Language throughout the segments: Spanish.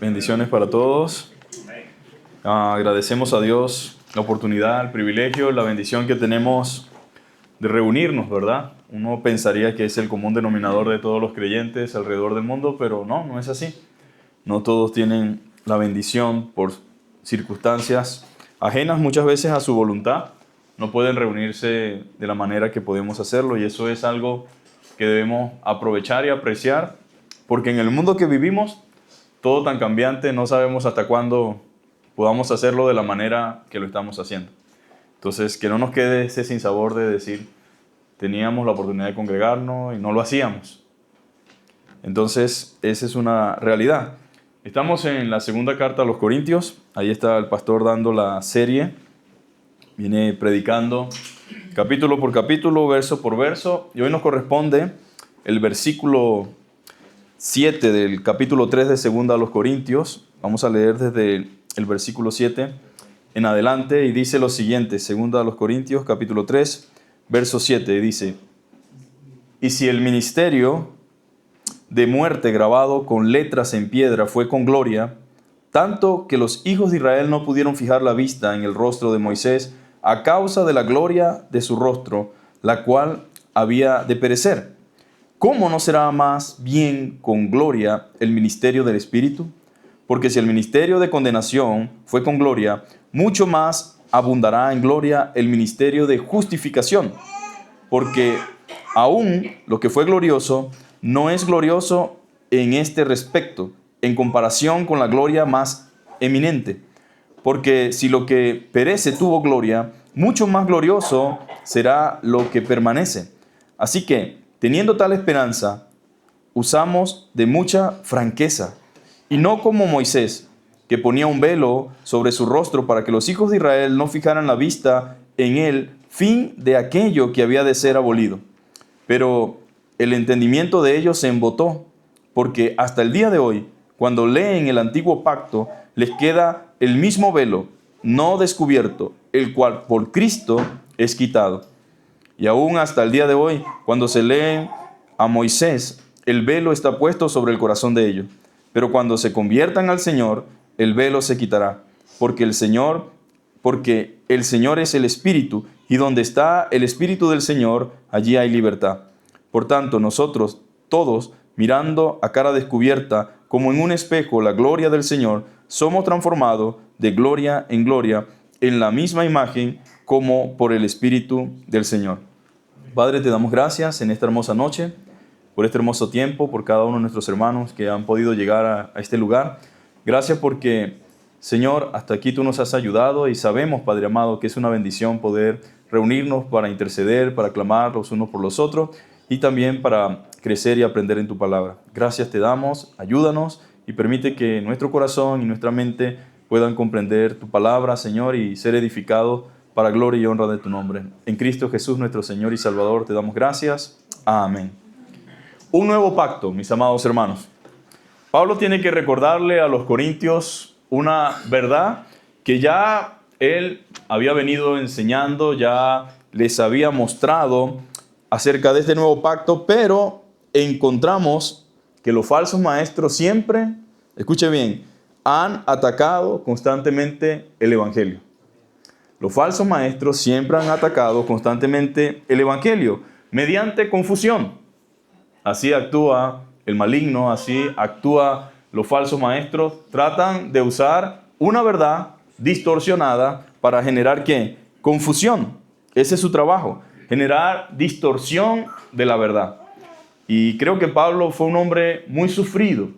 Bendiciones para todos. Agradecemos a Dios la oportunidad, el privilegio, la bendición que tenemos de reunirnos, ¿verdad? Uno pensaría que es el común denominador de todos los creyentes alrededor del mundo, pero no es así. No todos tienen la bendición por circunstancias ajenas muchas veces a su voluntad. No pueden reunirse de la manera que podemos hacerlo y eso es algo que debemos aprovechar y apreciar, porque en el mundo que vivimos, todo tan cambiante, no sabemos hasta cuándo podamos hacerlo de la manera que lo estamos haciendo. Entonces, que no nos quede ese sinsabor de decir, teníamos la oportunidad de congregarnos y no lo hacíamos. Entonces, esa es una realidad. Estamos en la segunda carta a los Corintios. Ahí está el pastor dando la serie. Viene predicando capítulo por capítulo, verso por verso. Y hoy nos corresponde el versículo 7 del capítulo 3 de segunda a los Corintios. Vamos a leer desde el versículo 7 en adelante y dice lo siguiente. Segunda a los Corintios, capítulo 3, verso 7, dice: Y si el ministerio de muerte grabado con letras en piedra fue con gloria, tanto que los hijos de Israel no pudieron fijar la vista en el rostro de Moisés a causa de la gloria de su rostro, la cual había de perecer, ¿cómo no será más bien con gloria el ministerio del Espíritu? Porque si el ministerio de condenación fue con gloria, mucho más abundará en gloria el ministerio de justificación. Porque aún lo que fue glorioso no es glorioso en este respecto, en comparación con la gloria más eminente. Porque si lo que perece tuvo gloria, mucho más glorioso será lo que permanece. Así que, teniendo tal esperanza, usamos de mucha franqueza, y no como Moisés, que ponía un velo sobre su rostro para que los hijos de Israel no fijaran la vista en el fin de aquello que había de ser abolido. Pero el entendimiento de ellos se embotó, porque hasta el día de hoy, cuando leen el antiguo pacto, les queda el mismo velo, no descubierto, el cual por Cristo es quitado. Y aún hasta el día de hoy, cuando se leen a Moisés, el velo está puesto sobre el corazón de ellos. Pero cuando se conviertan al Señor, el velo se quitará, porque el Señor es el Espíritu, y donde está el Espíritu del Señor, allí hay libertad. Por tanto, nosotros todos, mirando a cara descubierta, como en un espejo, la gloria del Señor, somos transformados de gloria en la misma imagen, como por el Espíritu del Señor. Padre, te damos gracias en esta hermosa noche, por este hermoso tiempo, por cada uno de nuestros hermanos que han podido llegar a este lugar. Gracias porque, Señor, hasta aquí tú nos has ayudado y sabemos, Padre amado, que es una bendición poder reunirnos para interceder, para clamar los unos por los otros y también para crecer y aprender en tu palabra. Gracias te damos, ayúdanos y permite que nuestro corazón y nuestra mente puedan comprender tu palabra, Señor, y ser edificados para gloria y honra de tu nombre. En Cristo Jesús, nuestro Señor y Salvador, te damos gracias. Amén. Un nuevo pacto, mis amados hermanos. Pablo tiene que recordarle a los corintios una verdad que ya él había venido enseñando, ya les había mostrado acerca de este nuevo pacto, pero encontramos que los falsos maestros siempre, escuche bien, han atacado constantemente el Evangelio. Los falsos maestros siempre han atacado constantemente el Evangelio mediante confusión. Así actúa el maligno, así actúa los falsos maestros. Tratan de usar una verdad distorsionada para generar ¿qué? Confusión. Ese es su trabajo, generar distorsión de la verdad. Y creo que Pablo fue un hombre muy sufrido,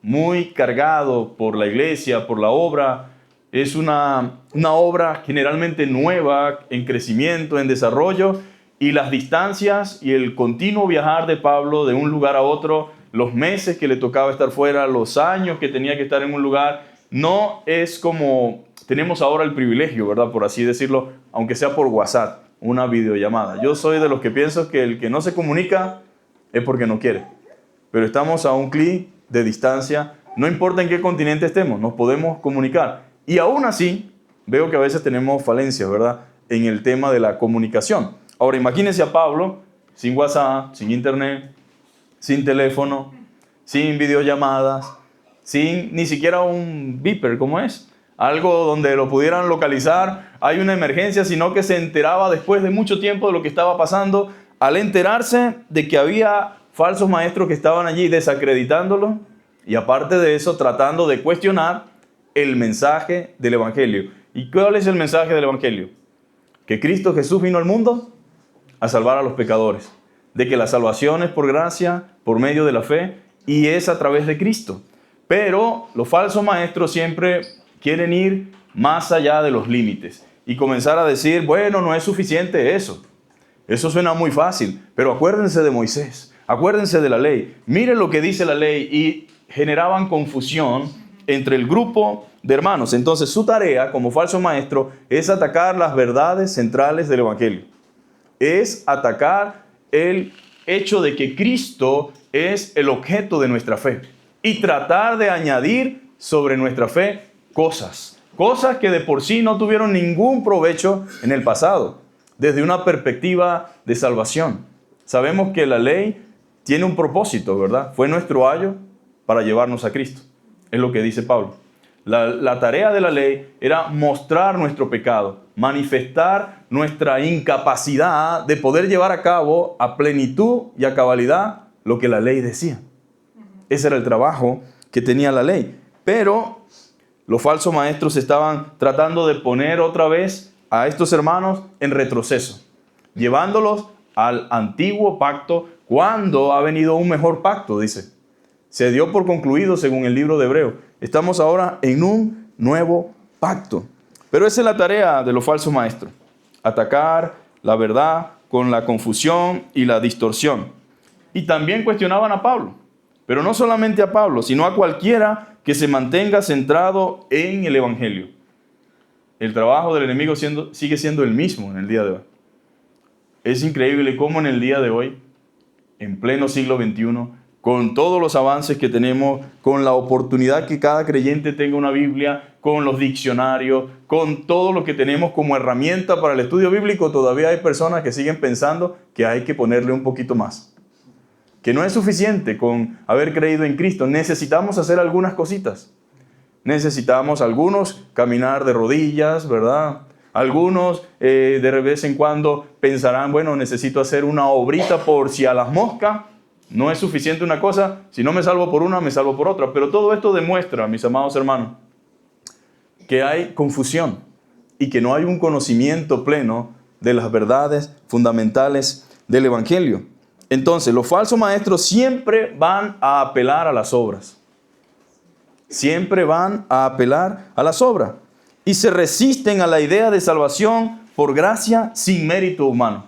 muy cargado por la iglesia, por la obra. Es una obra generalmente nueva, en crecimiento, en desarrollo, y las distancias y el continuo viajar de Pablo de un lugar a otro, los meses que le tocaba estar fuera, los años que tenía que estar en un lugar, no es como tenemos ahora el privilegio, ¿verdad? Por así decirlo, aunque sea por WhatsApp, una videollamada. Yo soy de los que pienso que el que no se comunica es porque no quiere. Pero estamos a un clic de distancia, no importa en qué continente estemos, nos podemos comunicar. Y aún así, veo que a veces tenemos falencias, ¿verdad? En el tema de la comunicación. Ahora, imagínense a Pablo sin WhatsApp, sin internet, sin teléfono, sin videollamadas, sin ni siquiera un beeper, ¿cómo es? Algo donde lo pudieran localizar, hay una emergencia, sino que se enteraba después de mucho tiempo de lo que estaba pasando, al enterarse de que había falsos maestros que estaban allí desacreditándolo y aparte de eso tratando de cuestionar el mensaje del Evangelio. ¿Y cuál es el mensaje del Evangelio? Que Cristo Jesús vino al mundo a salvar a los pecadores, de que la salvación es por gracia, por medio de la fe y es a través de Cristo. Pero los falsos maestros siempre quieren ir más allá de los límites y comenzar a decir, bueno, no es suficiente eso. Eso suena muy fácil, pero acuérdense de Moisés, acuérdense de la ley. Miren lo que dice la ley y generaban confusión entre el grupo de hermanos. Entonces su tarea como falso maestro es atacar las verdades centrales del Evangelio. Es atacar el hecho de que Cristo es el objeto de nuestra fe y tratar de añadir sobre nuestra fe cosas que de por sí no tuvieron ningún provecho en el pasado, desde una perspectiva de salvación. Sabemos que la ley tiene un propósito, ¿verdad? Fue nuestro ayo para llevarnos a Cristo. Es lo que dice Pablo. La tarea de la ley era mostrar nuestro pecado, manifestar nuestra incapacidad de poder llevar a cabo a plenitud y a cabalidad lo que la ley decía. Ese era el trabajo que tenía la ley. Pero los falsos maestros estaban tratando de poner otra vez a estos hermanos en retroceso, llevándolos al antiguo pacto cuando ha venido un mejor pacto, dice. Se dio por concluido según el libro de Hebreos. Estamos ahora en un nuevo pacto. Pero esa es la tarea de los falsos maestros. Atacar la verdad con la confusión y la distorsión. Y también cuestionaban a Pablo. Pero no solamente a Pablo, sino a cualquiera que se mantenga centrado en el Evangelio. El trabajo del enemigo sigue siendo el mismo en el día de hoy. Es increíble cómo en el día de hoy, en pleno siglo XXI, con todos los avances que tenemos, con la oportunidad que cada creyente tenga una Biblia, con los diccionarios, con todo lo que tenemos como herramienta para el estudio bíblico, todavía hay personas que siguen pensando que hay que ponerle un poquito más. Que no es suficiente con haber creído en Cristo. Necesitamos hacer algunas cositas. Necesitamos algunos caminar de rodillas, ¿verdad? Algunos de vez en cuando pensarán, bueno, necesito hacer una obrita por si a las moscas. No es suficiente una cosa, si no me salvo por una, me salvo por otra. Pero todo esto demuestra, mis amados hermanos, que hay confusión y que no hay un conocimiento pleno de las verdades fundamentales del Evangelio. Entonces, los falsos maestros siempre van a apelar a las obras. Siempre van a apelar a las obras. Y se resisten a la idea de salvación por gracia sin mérito humano.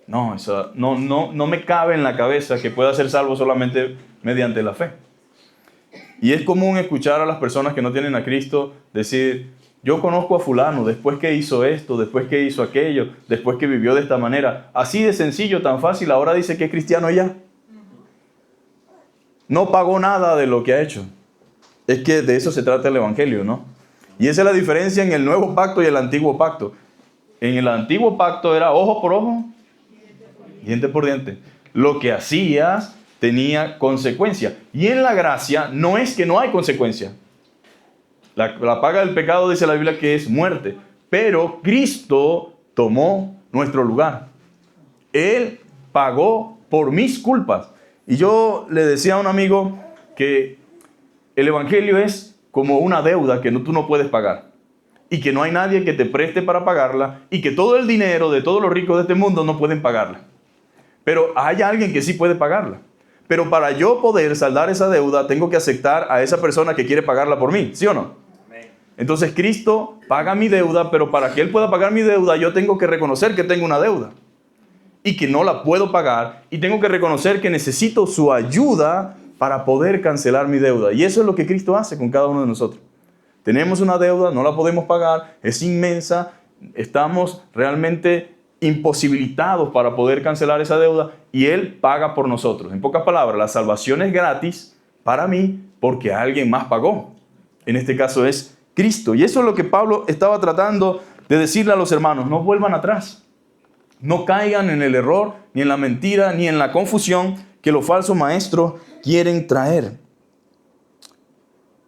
No, eso no me cabe en la cabeza que pueda ser salvo solamente mediante la fe. Y es común escuchar a las personas que no tienen a Cristo decir, yo conozco a fulano, después que hizo esto, después que hizo aquello, después que vivió de esta manera. Así de sencillo, tan fácil, ahora dice que es cristiano ya. No pagó nada de lo que ha hecho. Es que de eso se trata el Evangelio, ¿no? Y esa es la diferencia en el nuevo pacto y el antiguo pacto. En el antiguo pacto era ojo por ojo, diente por diente. Lo que hacías tenía consecuencia. Y en la gracia no es que no hay consecuencia. La paga del pecado dice la Biblia que es muerte. Pero Cristo tomó nuestro lugar. Él pagó por mis culpas. Y yo le decía a un amigo que el Evangelio es como una deuda que tú no puedes pagar. Y que no hay nadie que te preste para pagarla. Y que todo el dinero de todos los ricos de este mundo no pueden pagarla. Pero hay alguien que sí puede pagarla. Pero para yo poder saldar esa deuda, tengo que aceptar a esa persona que quiere pagarla por mí, ¿sí o no? Entonces Cristo paga mi deuda, pero para que Él pueda pagar mi deuda, yo tengo que reconocer que tengo una deuda. Y que no la puedo pagar. Y tengo que reconocer que necesito su ayuda para poder cancelar mi deuda. Y eso es lo que Cristo hace con cada uno de nosotros. Tenemos una deuda, no la podemos pagar, es inmensa, estamos realmente imposibilitados para poder cancelar esa deuda y Él paga por nosotros. En pocas palabras, la salvación es gratis para mí porque alguien más pagó. En este caso es Cristo. Y eso es lo que Pablo estaba tratando de decirle a los hermanos. No vuelvan atrás. No caigan en el error, ni en la mentira, ni en la confusión que los falsos maestros quieren traer.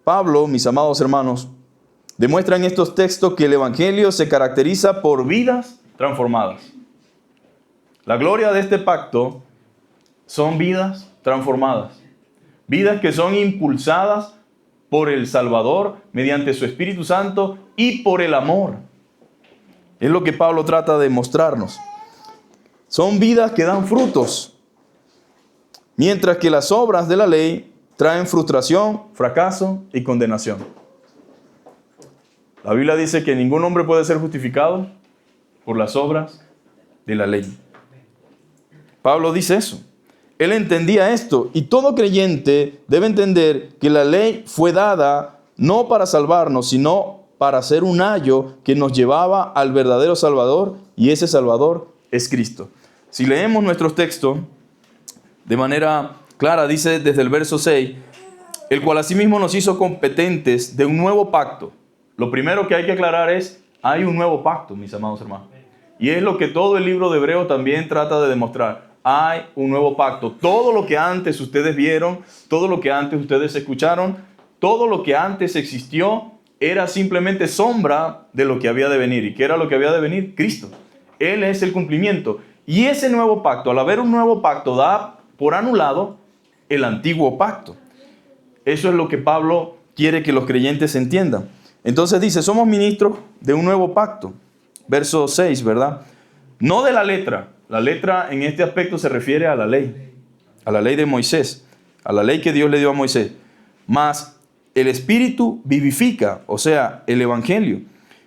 Pablo, mis amados hermanos, demuestra en estos textos que el Evangelio se caracteriza por vidas transformadas. La gloria de este pacto son vidas transformadas. Vidas que son impulsadas por el Salvador mediante su Espíritu Santo y por el amor. Es lo que Pablo trata de mostrarnos. Son vidas que dan frutos, mientras que las obras de la ley traen frustración, fracaso y condenación. La Biblia dice que ningún hombre puede ser justificado por las obras de la ley. Pablo dice eso. Él entendía esto, y todo creyente debe entender que la ley fue dada no para salvarnos, sino para ser un ayo que nos llevaba al verdadero Salvador, y ese Salvador es Cristo. Si leemos nuestros textos de manera clara, dice desde el verso 6, el cual asimismo nos hizo competentes de un nuevo pacto. Lo primero que hay que aclarar es, hay un nuevo pacto, mis amados hermanos. Y es lo que todo el libro de Hebreo también trata de demostrar. Hay un nuevo pacto. Todo lo que antes ustedes vieron, todo lo que antes ustedes escucharon, todo lo que antes existió, era simplemente sombra de lo que había de venir. ¿Y qué era lo que había de venir? Cristo. Él es el cumplimiento. Y ese nuevo pacto, al haber un nuevo pacto, da por anulado el antiguo pacto. Eso es lo que Pablo quiere que los creyentes entiendan. Entonces dice, somos ministros de un nuevo pacto. Verso 6, ¿verdad? No de la letra. La letra en este aspecto se refiere a la ley de Moisés, a la ley que Dios le dio a Moisés. Mas el Espíritu vivifica, o sea, el Evangelio.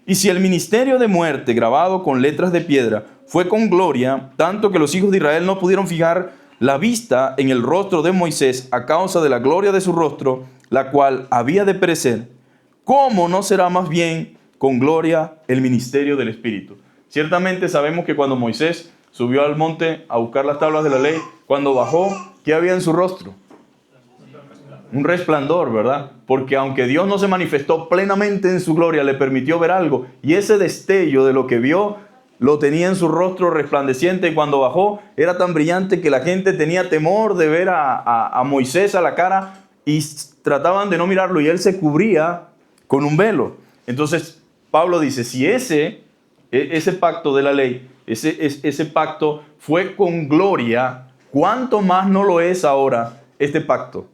Y si el ministerio de muerte grabado con letras de piedra fue con gloria, tanto que los hijos de Israel no pudieron fijar la vista en el rostro de Moisés a causa de la gloria de su rostro, la cual había de perecer, ¿cómo no será más bien con gloria el ministerio del Espíritu? Ciertamente sabemos que cuando Moisés subió al monte a buscar las tablas de la ley, cuando bajó, ¿qué había en su rostro? Un resplandor, ¿verdad? Porque aunque Dios no se manifestó plenamente en su gloria, le permitió ver algo. Y ese destello de lo que vio, lo tenía en su rostro resplandeciente. Y cuando bajó, era tan brillante que la gente tenía temor de ver a Moisés a la cara y trataban de no mirarlo. Y él se cubría con un velo. Entonces, Pablo dice, si ese pacto de la ley, ese pacto fue con gloria, ¿cuánto más no lo es ahora este pacto?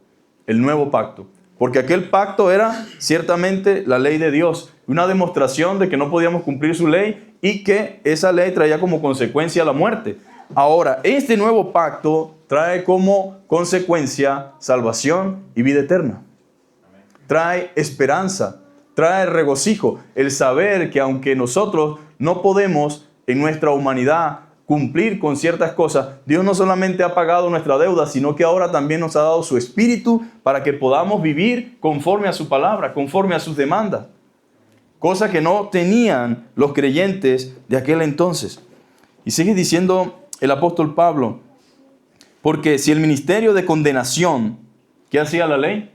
El nuevo pacto. Porque aquel pacto era ciertamente la ley de Dios, una demostración de que no podíamos cumplir su ley y que esa ley traía como consecuencia la muerte. Ahora, este nuevo pacto trae como consecuencia salvación y vida eterna. Trae esperanza, trae regocijo, el saber que aunque nosotros no podemos en nuestra humanidad cumplir con ciertas cosas, Dios no solamente ha pagado nuestra deuda, sino que ahora también nos ha dado su Espíritu para que podamos vivir conforme a su palabra, conforme a sus demandas. Cosa que no tenían los creyentes de aquel entonces. Y sigue diciendo el apóstol Pablo, porque si el ministerio de condenación, ¿qué hacía la ley?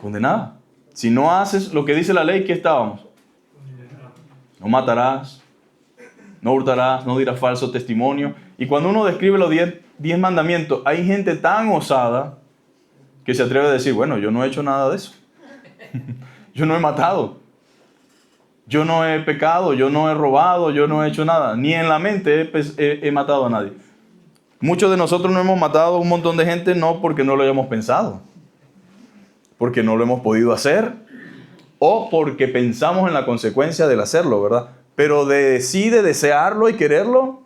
Condenada. Si no haces lo que dice la ley, ¿qué estábamos? No matarás, no hurtarás, no dirás falso testimonio. Y cuando uno describe los 10 mandamientos, hay gente tan osada que se atreve a decir, bueno, yo no he hecho nada de eso. Yo no he matado. Yo no he pecado, yo no he robado, yo no he hecho nada. Ni en la mente he matado a nadie. Muchos de nosotros no hemos matado a un montón de gente no porque no lo hayamos pensado, porque no lo hemos podido hacer o porque pensamos en la consecuencia del hacerlo, ¿verdad? Pero de desearlo y quererlo,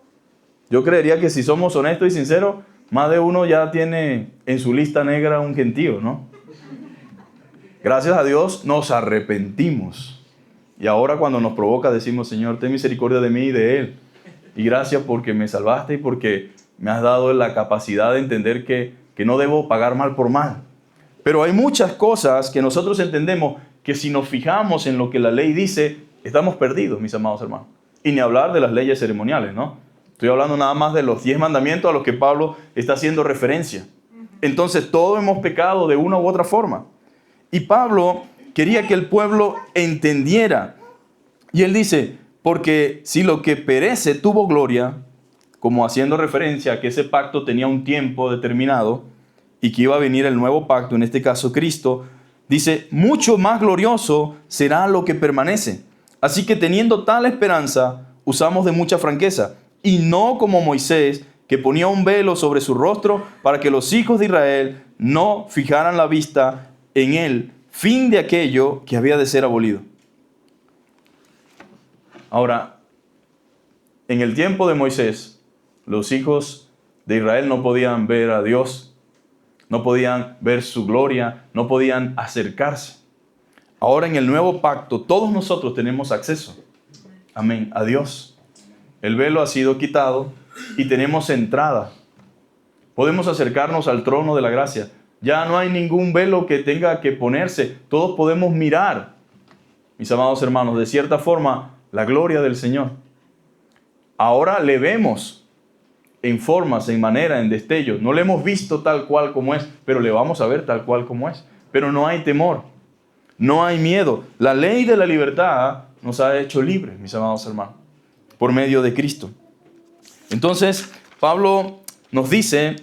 yo creería que si somos honestos y sinceros, más de uno ya tiene en su lista negra un gentío, ¿no? Gracias a Dios nos arrepentimos. Y ahora cuando nos provoca decimos, Señor, ten misericordia de mí y de él. Y gracias porque me salvaste y porque me has dado la capacidad de entender que no debo pagar mal por mal. Pero hay muchas cosas que nosotros entendemos que si nos fijamos en lo que la ley dice, estamos perdidos, mis amados hermanos. Y ni hablar de las leyes ceremoniales, ¿no? Estoy hablando nada más de los 10 mandamientos a los que Pablo está haciendo referencia. Entonces, todos hemos pecado de una u otra forma. Y Pablo quería que el pueblo entendiera. Y él dice, porque si lo que perece tuvo gloria, como haciendo referencia a que ese pacto tenía un tiempo determinado y que iba a venir el nuevo pacto, en este caso Cristo, Dice, mucho más glorioso será lo que permanece. Así que teniendo tal esperanza, usamos de mucha franqueza, y no como Moisés, que ponía un velo sobre su rostro para que los hijos de Israel no fijaran la vista en el fin de aquello que había de ser abolido. Ahora, en el tiempo de Moisés, los hijos de Israel no podían ver a Dios, no podían ver su gloria, no podían acercarse. Ahora en el nuevo pacto, todos nosotros tenemos acceso, amén, a Dios. El velo ha sido quitado y tenemos entrada. Podemos acercarnos al trono de la gracia. Ya no hay ningún velo que tenga que ponerse. Todos podemos mirar, mis amados hermanos, de cierta forma, la gloria del Señor. Ahora le vemos en formas, en manera, en destellos. No le hemos visto tal cual como es, pero le vamos a ver tal cual como es. Pero no hay temor, no hay miedo. La ley de la libertad nos ha hecho libres, mis amados hermanos, por medio de Cristo. Entonces, Pablo nos dice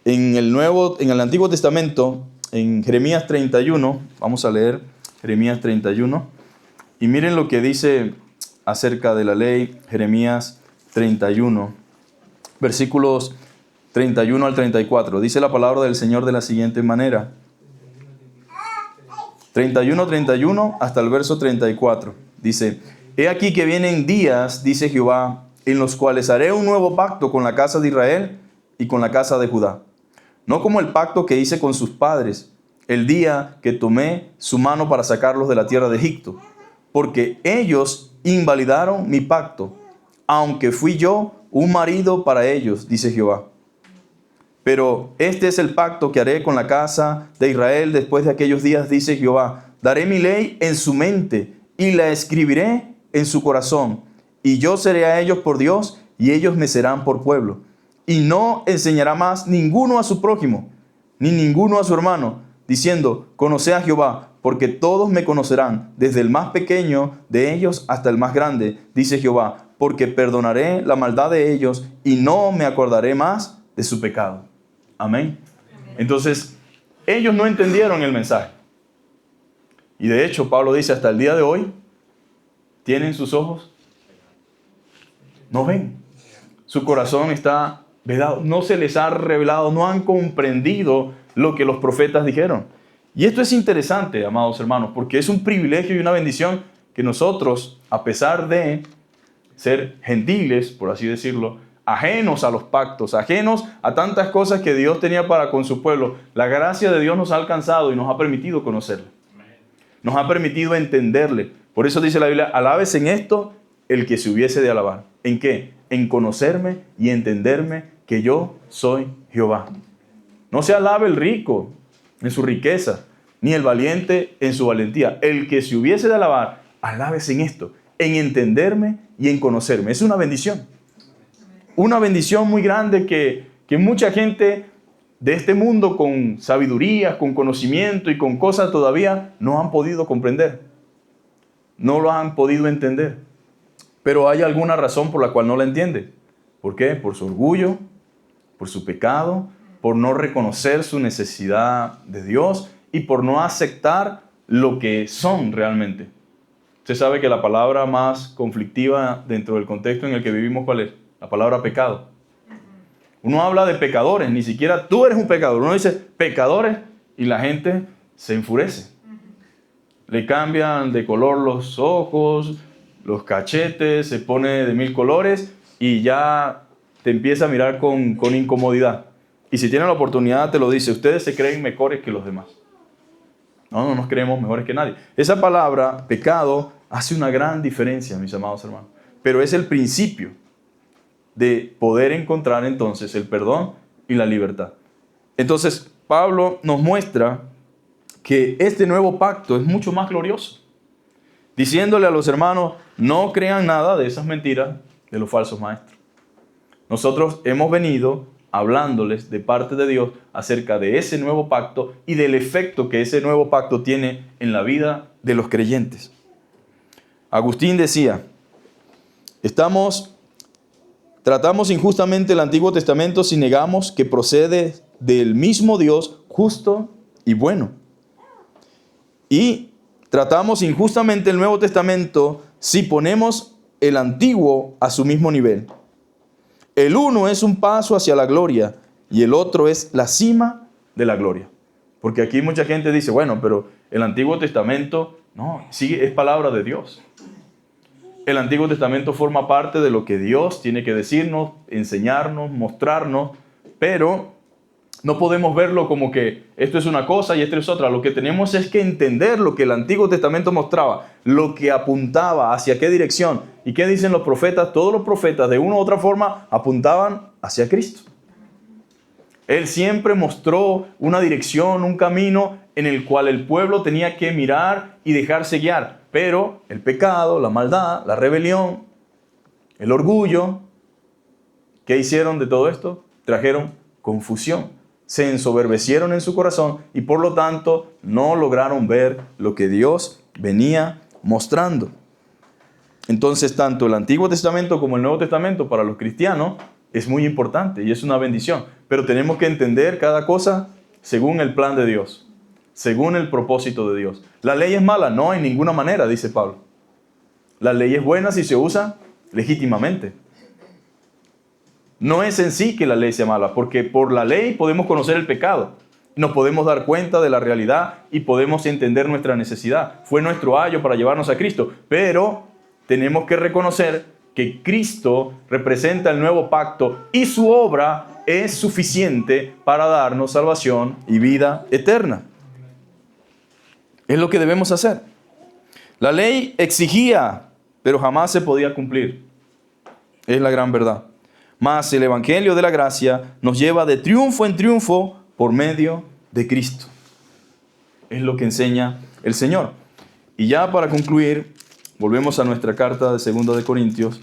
en el Antiguo Testamento, en Jeremías 31, vamos a leer Jeremías 31, y miren lo que dice acerca de la ley, Jeremías 31, versículos 31 al 34. Dice la palabra del Señor de la siguiente manera. 31 hasta el verso 34. Dice, he aquí que vienen días, dice Jehová, en los cuales haré un nuevo pacto con la casa de Israel y con la casa de Judá. No como el pacto que hice con sus padres, el día que tomé su mano para sacarlos de la tierra de Egipto, porque ellos invalidaron mi pacto, aunque fui yo un marido para ellos, dice Jehová. Pero este es el pacto que haré con la casa de Israel después de aquellos días, dice Jehová. Daré mi ley en su mente y la escribiré en su corazón. Y yo seré a ellos por Dios y ellos me serán por pueblo. Y no enseñará más ninguno a su prójimo, ni ninguno a su hermano, diciendo, conoce a Jehová, porque todos me conocerán, desde el más pequeño de ellos hasta el más grande, dice Jehová, porque perdonaré la maldad de ellos y no me acordaré más de su pecado. Amén. Entonces, ellos no entendieron el mensaje. Y de hecho, Pablo dice, hasta el día de hoy, ¿tienen sus ojos? No ven. Su corazón está vedado. No se les ha revelado, no han comprendido lo que los profetas dijeron. Y esto es interesante, amados hermanos, porque es un privilegio y una bendición que nosotros, a pesar de ser gentiles, por así decirlo, ajenos a los pactos, ajenos a tantas cosas que Dios tenía para con su pueblo, la gracia de Dios nos ha alcanzado y nos ha permitido conocerle. Nos ha permitido entenderle. Por eso dice la Biblia, alabes en esto el que se hubiese de alabar. ¿En qué? En conocerme y entenderme que yo soy Jehová. No se alabe el rico en su riqueza, ni el valiente en su valentía. El que se hubiese de alabar, alabes en esto, en entenderme y en conocerme. Es una bendición. Una bendición muy grande que mucha gente de este mundo con sabiduría, con conocimiento y con cosas todavía no han podido comprender. No lo han podido entender. Pero hay alguna razón por la cual no la entiende. ¿Por qué? Por su orgullo, por su pecado, por no reconocer su necesidad de Dios y por no aceptar lo que son realmente. Usted sabe que la palabra más conflictiva dentro del contexto en el que vivimos, ¿cuál es? La palabra pecado. Uno habla de pecadores, ni siquiera tú eres un pecador. Uno dice pecadores y la gente se enfurece. Le cambian de color los ojos, los cachetes, se pone de 1000 colores y ya te empieza a mirar con incomodidad. Y si tiene la oportunidad te lo dice, ustedes se creen mejores que los demás. No nos creemos mejores que nadie. Esa palabra, pecado, hace una gran diferencia, mis amados hermanos. Pero es el principio de poder encontrar entonces el perdón y la libertad. Entonces, Pablo nos muestra que este nuevo pacto es mucho más glorioso. Diciéndole a los hermanos, no crean nada de esas mentiras de los falsos maestros. Nosotros hemos venido hablándoles de parte de Dios acerca de ese nuevo pacto y del efecto que ese nuevo pacto tiene en la vida de los creyentes. Agustín decía, tratamos injustamente el Antiguo Testamento si negamos que procede del mismo Dios justo y bueno. Y tratamos injustamente el Nuevo Testamento si ponemos el Antiguo a su mismo nivel. El uno es un paso hacia la gloria y el otro es la cima de la gloria. Porque aquí mucha gente dice, bueno, pero el Antiguo Testamento, no, sí es palabra de Dios. El Antiguo Testamento forma parte de lo que Dios tiene que decirnos, enseñarnos, mostrarnos, pero no podemos verlo como que esto es una cosa y esto es otra. Lo que tenemos es que entender lo que el Antiguo Testamento mostraba, lo que apuntaba, hacia qué dirección. ¿Y qué dicen los profetas? Todos los profetas, de una u otra forma, apuntaban hacia Cristo. Él siempre mostró una dirección, un camino en el cual el pueblo tenía que mirar y dejarse guiar. Pero el pecado, la maldad, la rebelión, el orgullo, ¿qué hicieron de todo esto? Trajeron confusión. Se ensoberbecieron en su corazón y por lo tanto no lograron ver lo que Dios venía mostrando. Entonces, tanto el Antiguo Testamento como el Nuevo Testamento para los cristianos es muy importante y es una bendición. Pero tenemos que entender cada cosa según el plan de Dios, según el propósito de Dios. ¿La ley es mala? No, en ninguna manera, dice Pablo. La ley es buena si se usa legítimamente. No es en sí que la ley sea mala, porque por la ley podemos conocer el pecado. Nos podemos dar cuenta de la realidad y podemos entender nuestra necesidad. Fue nuestro ayo para llevarnos a Cristo, pero tenemos que reconocer que Cristo representa el nuevo pacto y su obra es suficiente para darnos salvación y vida eterna. Es lo que debemos hacer. La ley exigía, pero jamás se podía cumplir. Es la gran verdad. Mas el Evangelio de la gracia nos lleva de triunfo en triunfo por medio de Cristo. Es lo que enseña el Señor. Y ya para concluir, volvemos a nuestra carta de 2 de Corintios.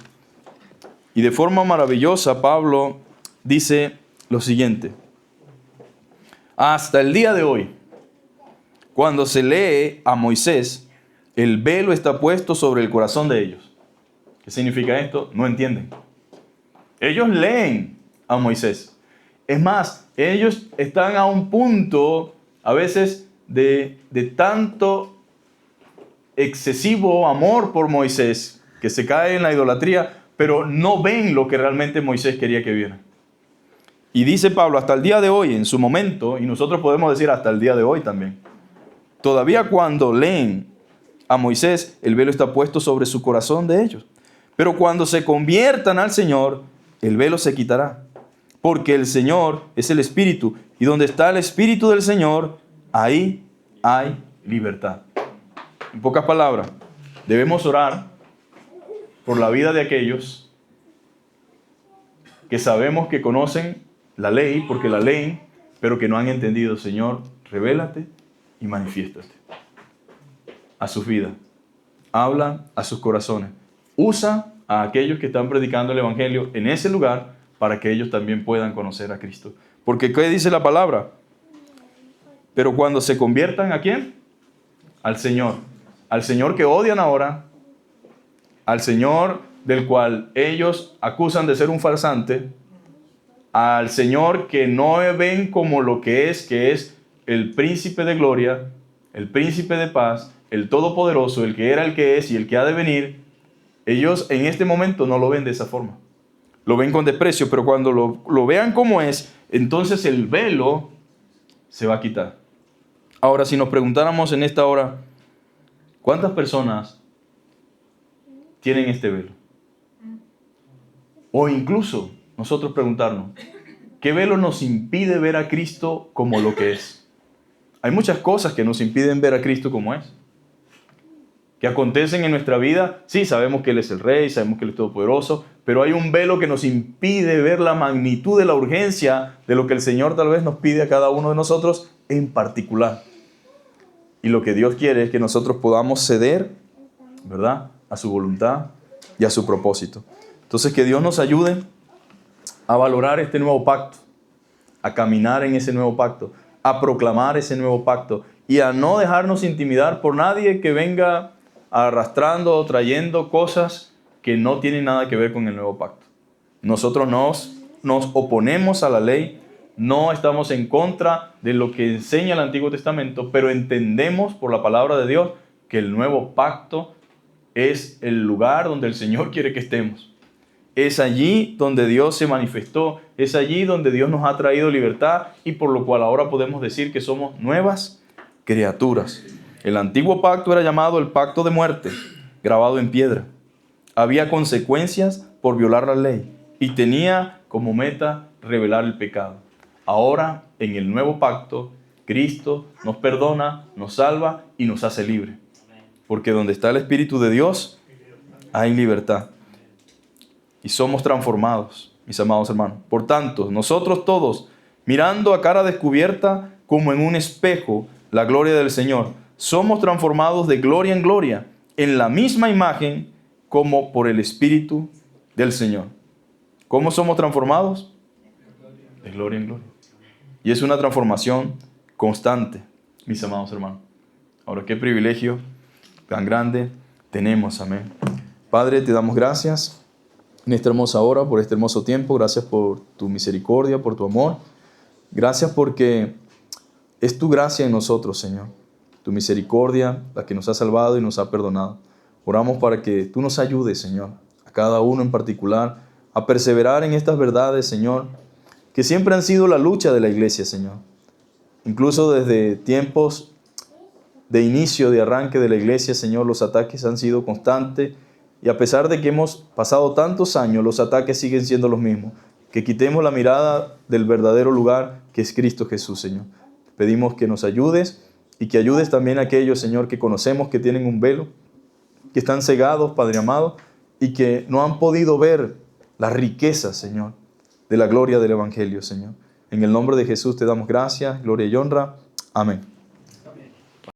Y de forma maravillosa, Pablo dice lo siguiente. Hasta el día de hoy, cuando se lee a Moisés, el velo está puesto sobre el corazón de ellos. ¿Qué significa esto? No entienden. Ellos leen a Moisés. Es más, ellos están a un punto, a veces, de tanto excesivo amor por Moisés, que se cae en la idolatría, pero no ven lo que realmente Moisés quería que vieran. Y dice Pablo, hasta el día de hoy, en su momento, y nosotros podemos decir hasta el día de hoy también, todavía cuando leen a Moisés, el velo está puesto sobre su corazón de ellos. Pero cuando se conviertan al Señor, el velo se quitará. Porque el Señor es el Espíritu, y donde está el Espíritu del Señor, ahí hay libertad. En pocas palabras, debemos orar por la vida de aquellos que sabemos que conocen la ley, porque la leen, pero que no han entendido. Señor, revélate y manifiéstate a sus vidas. Habla a sus corazones. Usa a aquellos que están predicando el Evangelio en ese lugar para que ellos también puedan conocer a Cristo. Porque ¿qué dice la palabra? Pero cuando se conviertan, ¿a quién? Al Señor. Al Señor que odian ahora, al Señor del cual ellos acusan de ser un farsante, al Señor que no ven como lo que es el príncipe de gloria, el príncipe de paz, el todopoderoso, el que era, el que es y el que ha de venir. Ellos en este momento no lo ven de esa forma. Lo ven con desprecio, pero cuando lo vean como es, entonces el velo se va a quitar. Ahora, si nos preguntáramos en esta hora, ¿cuántas personas tienen este velo? O incluso nosotros preguntarnos, ¿qué velo nos impide ver a Cristo como lo que es? Hay muchas cosas que nos impiden ver a Cristo como es, que acontecen en nuestra vida. Sí, sabemos que Él es el Rey, sabemos que Él es todopoderoso, pero hay un velo que nos impide ver la magnitud de la urgencia de lo que el Señor tal vez nos pide a cada uno de nosotros en particular. Y lo que Dios quiere es que nosotros podamos ceder, ¿verdad?, a su voluntad y a su propósito. Entonces, que Dios nos ayude a valorar este nuevo pacto, a caminar en ese nuevo pacto, a proclamar ese nuevo pacto y a no dejarnos intimidar por nadie que venga arrastrando o trayendo cosas que no tienen nada que ver con el nuevo pacto. Nosotros nos oponemos a la ley, No estamos en contra de lo que enseña el Antiguo Testamento, pero entendemos por la palabra de Dios que el nuevo pacto es el lugar donde el Señor quiere que estemos. Es allí donde Dios se manifestó, es allí donde Dios nos ha traído libertad y por lo cual ahora podemos decir que somos nuevas criaturas. El antiguo pacto era llamado el pacto de muerte, grabado en piedra. Había consecuencias por violar la ley y tenía como meta revelar el pecado. Ahora, en el nuevo pacto, Cristo nos perdona, nos salva y nos hace libres. Porque donde está el Espíritu de Dios, hay libertad. Y somos transformados, mis amados hermanos. Por tanto, nosotros todos, mirando a cara descubierta como en un espejo la gloria del Señor, somos transformados de gloria en gloria, en la misma imagen como por el Espíritu del Señor. ¿Cómo somos transformados? De gloria en gloria. Y es una transformación constante, mis amados hermanos. Ahora, qué privilegio tan grande tenemos, amén. Padre, te damos gracias en esta hermosa hora, por este hermoso tiempo. Gracias por tu misericordia, por tu amor. Gracias porque es tu gracia en nosotros, Señor. Tu misericordia, la que nos ha salvado y nos ha perdonado. Oramos para que tú nos ayudes, Señor, a cada uno en particular, a perseverar en estas verdades, Señor, que siempre han sido la lucha de la iglesia, Señor. Incluso desde tiempos de inicio, de arranque de la iglesia, Señor, los ataques han sido constantes y a pesar de que hemos pasado tantos años, los ataques siguen siendo los mismos. Que quitemos la mirada del verdadero lugar que es Cristo Jesús, Señor. Pedimos que nos ayudes y que ayudes también a aquellos, Señor, que conocemos que tienen un velo, que están cegados, Padre amado, y que no han podido ver la riqueza, Señor, de la gloria del Evangelio, Señor. En el nombre de Jesús te damos gracias, gloria y honra. Amén.